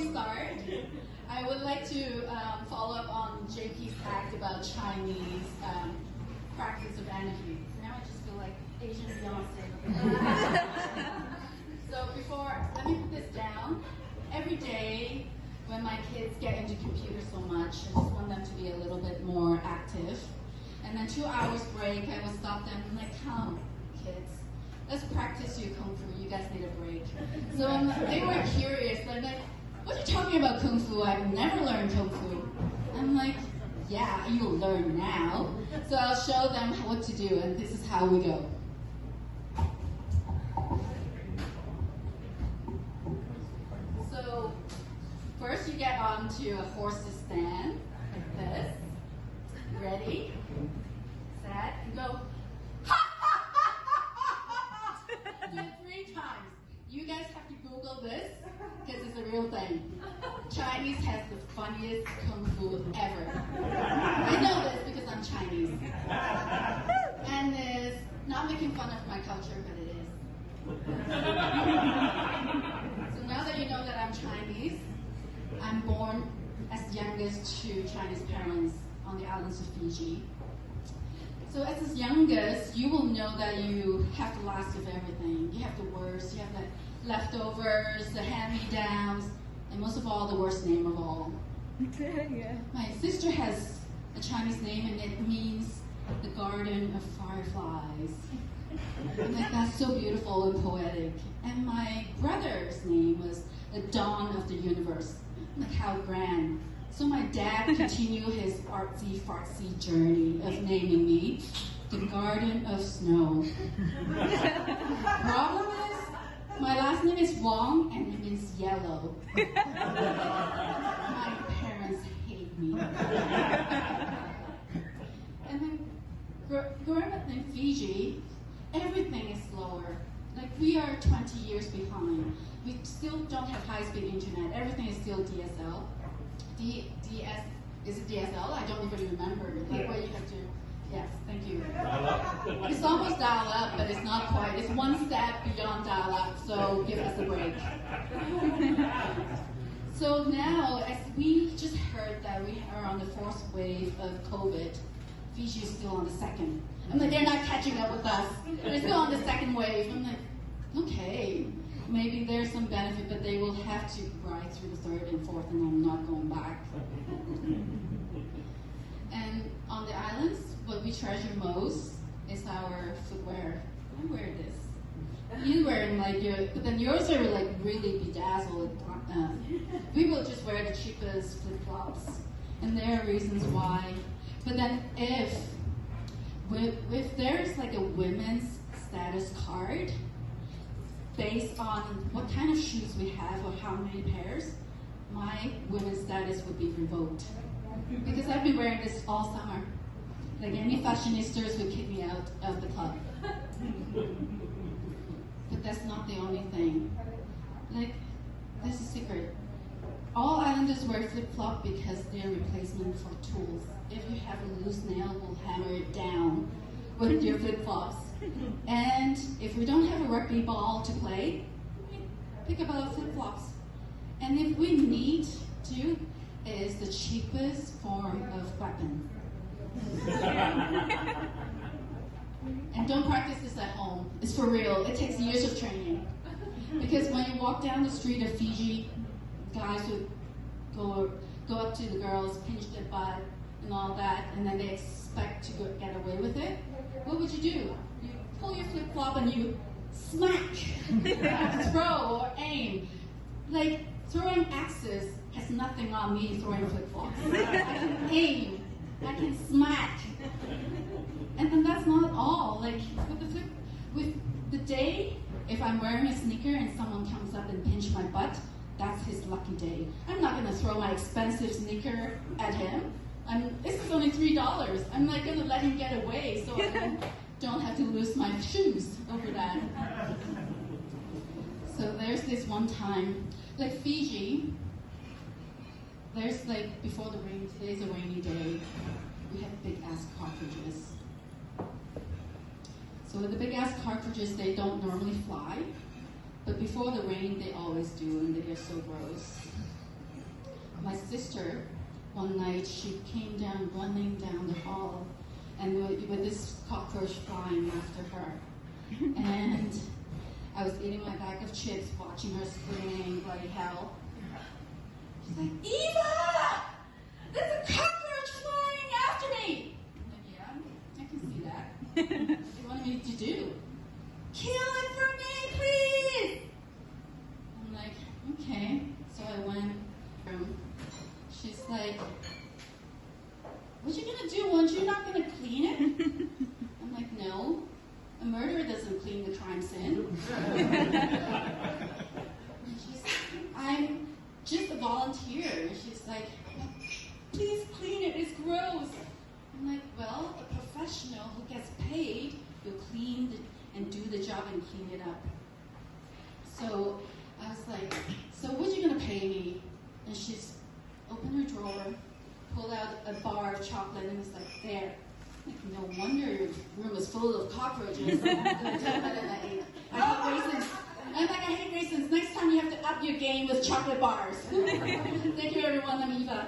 start, I would like to follow up on JP's act about Chinese practice of energy. Now I just feel like Asian Beyonce. So let me put this down. Every day, when my kids get into computers so much, I just want them to be a little bit more active. And then 2 hours break, I will stop them and like, come, kids, let's practice your Kung Fu. You guys need a break. So they were curious. They're like, what are you talking about Kung Fu? I've never learned Kung Fu. I'm like, yeah, you'll learn now. So I'll show them what to do, and this is how we go. So first you get onto a horse's stand, like this. Ready, set, and go. Do it 3 times. You guys have to Google this, because it's a real thing. Chinese has the funniest Kung Fu ever. I know this because I'm Chinese. And it's not making fun of my culture, but it is. So now that you know that I'm Chinese, I'm born as youngest to Chinese parents on the islands of Fiji. So as the youngest, you will know that you have the last of everything. You have the worst, you have the leftovers, the hand-me-downs, and most of all, the worst name of all. Yeah. My sister has a Chinese name, and it means the garden of fireflies. And that's so beautiful and poetic. And my brother's name was the dawn of the universe. Like how grand. So my dad continued his artsy-fartsy journey of naming me the Garden of Snow. Problem is, my last name is Wong and it means yellow. My parents hate me. And then growing up in Fiji, everything is slower. Like we are 20 years behind. We still don't have high-speed internet. Everything is still DSL. Is it DSL? I don't even remember. Like where you have to, yes, thank you. It's almost dial-up, but it's not quite. It's one step beyond dial-up, so give us a break. So now, as we just heard that we are on the 4th wave of COVID, Fiji is still on the 2nd. I'm like, they're not catching up with us. They're still on the 2nd wave. I'm like, okay. Maybe there's some benefit, but they will have to ride through the 3rd and 4th, and I'm not going back. And on the islands, what we treasure most is our footwear. I wear this. You wearing like but then yours are like really bedazzled. We will just wear the cheapest flip-flops, and there are reasons why. But then if there's like a women's status card, based on what kind of shoes we have or how many pairs, my women's status would be revoked. Because I've been wearing this all summer. Like any fashionistas would kick me out of the club. But that's not the only thing. Like, there's a secret. All islanders wear flip-flop because they're a replacement for tools. If you have a loose nail, we'll hammer it down with your flip-flops. And if we don't have a rugby ball to play, pick up our flip-flops. And if we need to, it is the cheapest form of weapon. And don't practice this at home. It's for real. It takes years of training. Because when you walk down the street of Fiji, guys would go up to the girls, pinch their butt, and all that, and then they expect to get away with it. What would you do? You pull your flip-flop and you smack, throw, or aim. Like, throwing axes has nothing on me throwing flip-flops. I can aim, I can smack. And then that's not all. Like, with the day, if I'm wearing a sneaker and someone comes up and pinch my butt, that's his lucky day. I'm not gonna throw my expensive sneaker at him. This is only $3. I'm not gonna let him get away so I don't have to lose my shoes over that. So there's this one time, like Fiji, there's like, before the rain, today's a rainy day, we have big ass cartridges. So the big ass cartridges, they don't normally fly, but before the rain, they always do, and they are so gross. my sister, one night, she came down, running down the hall, and with this cockroach flying after her. And I was eating my bag of chips, watching her screaming, bloody hell. She's like, Eva! There's a cockroach flying after me! I'm like, yeah, I can see that. What do you want me to do? Kill it for me, please! I'm like, okay. So I went. She's like, what you gonna do? Aren't you not gonna clean it? I'm like, no. A murderer doesn't clean the crime scene. And she's like, I'm just a volunteer. She's like, please clean it, it's gross. I'm like, well, a professional who gets paid will clean and do the job and clean it up. So I was like, so what are you gonna pay me? And she's opened her drawer, pulled out a bar of chocolate, and was like, there. Like, no wonder your room is full of cockroaches. I'm gonna tell her that I hate raisins. I'm like, I hate raisins. Next time you have to up your game with chocolate bars. Thank you, everyone. I'm Eva.